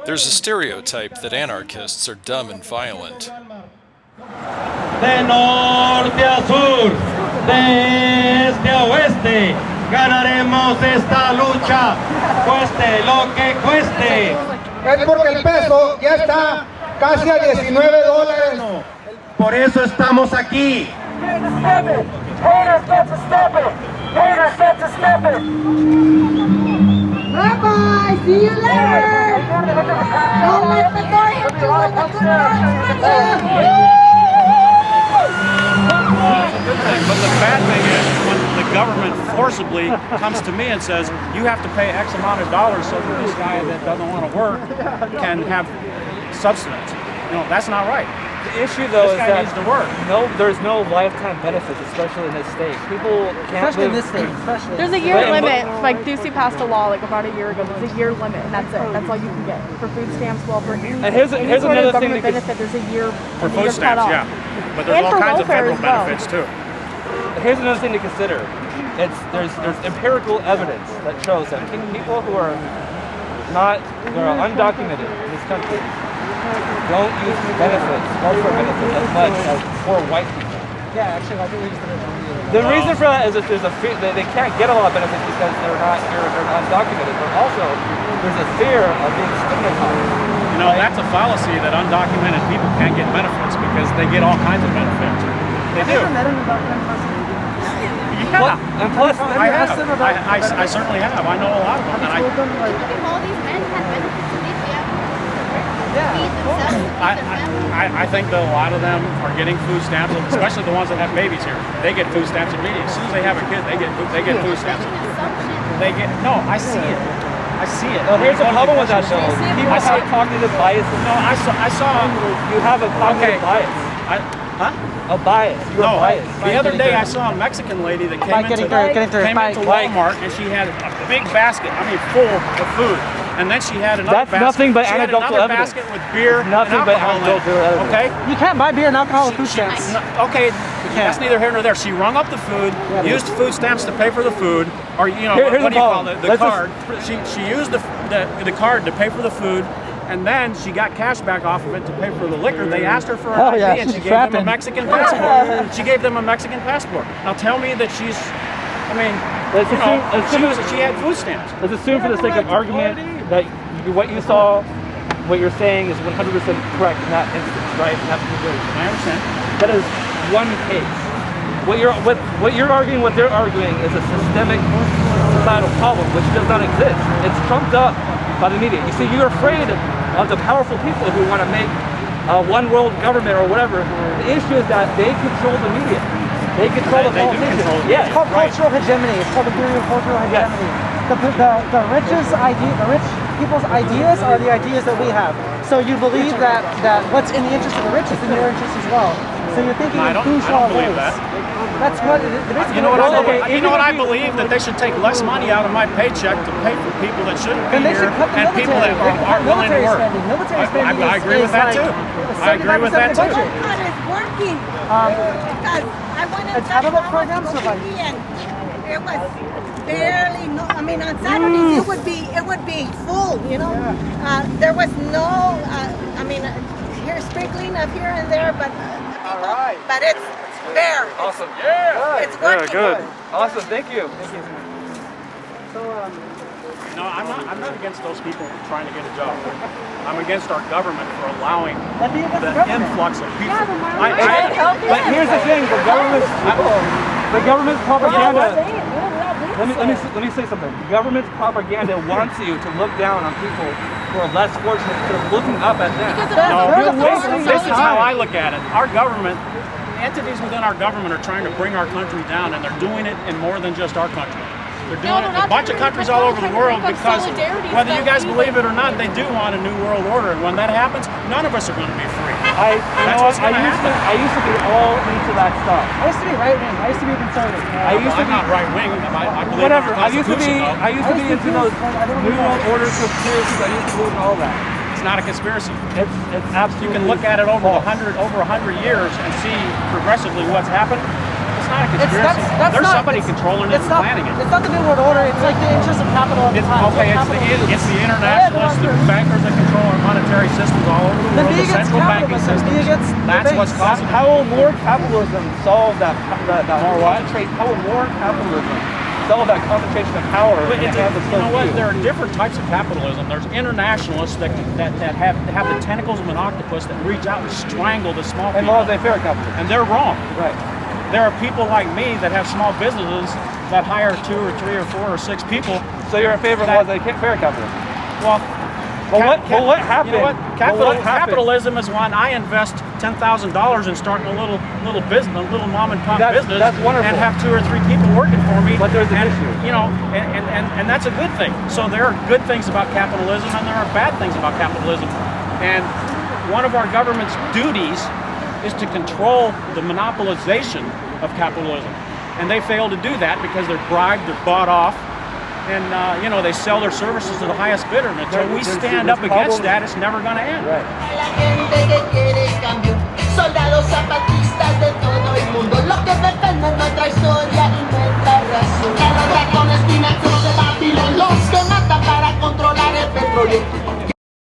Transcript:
There's a stereotype that anarchists are dumb and violent. De norte a sur, de este a oeste, ganaremos esta lucha, cueste lo que cueste. Es porque el peso ya está casi a $19. Por eso estamos aquí. Bye-bye, see you later. Don't let the door hit you when the good Lord But the bad thing is when the government forcibly comes to me and says, you have to pay X amount of dollars so that this guy that doesn't want to work can have subsistence. That's not right. The issue, though, this is guy that needs to work. there's no lifetime benefits, especially in this state. People can't Especially in live. this state. Especially. There's a year limit. Like Ducey passed a law like about a year ago. There's a year limit, and that's it. That's all you can get for food stamps. Well, for any, And here's sort another of thing government benefit, there's a year For food stamps, yeah. But there's And all for kinds of welfare federal as well. benefits too. Here's another thing to consider. There's empirical evidence that shows that people who are undocumented in this country don't use benefits, welfare benefits, as much as poor white people. Yeah, actually, I think we used to. The reason for that is that there's a fear that they can't get a lot of benefits because they're not here, they're undocumented. But also, there's a fear of being stigmatized. That's a fallacy that undocumented people can't get benefits because they get all kinds of benefits. They do. Have you ever met an undocumented person? Yeah. And plus, I have. I certainly have. I know a lot of them. And All these men had benefits and they'd be able to feed themselves, feed their families. I think that a lot of them are getting food stamps, especially the ones that have babies here. They get food stamps immediately. As soon as they have a kid, they get food stamps. I see it. I see it. Well, here's the problem with that, though. People have cognitive biases. No, I saw. You have a cognitive bias. A bias. You're biased. The other day I saw a Mexican lady that came into Walmart and she had a big basket, full of food. And then she had another basket. That's nothing but she anecdotal had another evidence. basket with beer Nothing and but alcohol anecdotal in it. evidence. Okay? You can't buy beer and alcohol with food stamps. Okay, that's neither here nor there. She rung up the food, used food stamps to pay for the food, or what do you call it? The card. She used the card to pay for the food. And then she got cash back off of it to pay for the liquor. They asked her for an ID and she gave them a Mexican passport. She gave them a Mexican passport. Now tell me that she had food stamps. Let's assume for the sake of argument that what you saw, what you're saying is 100% correct in that instance, right? In that situation. I understand. That is one case. What you're arguing, what they're arguing is a systemic societal problem which does not exist. It's trumped up by the media. You see, you're afraid of the powerful people who want to make one world government or whatever. The issue is that they control the media. They control the politicians. Yeah, it's called cultural hegemony. It's called the theory of cultural hegemony. The rich people's ideas are the ideas that we have. So you believe that what's in the interest of the rich is in your interest as well. So you're thinking in bourgeois ways. That's what it is. You know what I believe? That they should take less money out of my paycheck to pay for people that shouldn't be here and people that aren't willing to work. I agree with that too. I agree with that too. Everyone is working because I went inside the programs and it was barely on Saturdays it would be full. There was no here sprinkling of here and there, but it's there. Awesome. Yeah. It's working. Good. Awesome. Thank you. No, I'm not against those people trying to get a job. I'm against our government for allowing the influx of people. But here's the thing: the government's propaganda. Let me say something. The government's propaganda wants you to look down on people who are less fortunate instead of looking up at them. This is how I look at it. Our government, entities within our government are trying to bring our country down, and they're doing it in more than just our country. They're doing it in a bunch of countries all over the world because whether you guys believe it or not, they do want a new world order. And when that happens, none of us are going to be free. That's what's going to happen. I used to be all into that stuff. I used to be right-wing. I used to be conservative. I'm not right-wing. I believe whatever. I used to be into those new world order conspiracies. I used to believe in all that. It's not a conspiracy. It's absolutely. You can look at it over 100 years and see progressively what's happened. It's not a conspiracy. There's somebody controlling it and planning it. It's not the New World Order. It's like the interest of capital at the time. It's the internationalist That's what's causing it. How will more capitalism solve that More what? How will more capitalism solve that concentration of power But in the hands of you so know what? few? There are different types of capitalism. There's internationalists that have the tentacles of an octopus that reach out and strangle the small And people. laissez-faire capitalism. And they're wrong. Right. There are people like me that have small businesses that hire 2 or 3 or 4 or 6 people. So you're in favor of laissez-faire capitalism? Well, what happened? You know what? What happened? Capitalism is when I invest $10,000 in starting a little business, a little mom and pop business, that's wonderful. and have 2 or 3 people working for me. But there's an and, issue. You know, and that's a good thing. So there are good things about capitalism, and there are bad things about capitalism. And one of our government's duties is to control the monopolization of capitalism, and they fail to do that because they're bribed, they're bought off. And you know, they sell their services to the highest bidder. And until we stand up against that, it's never going to end. Right. A la gente que quiere cambio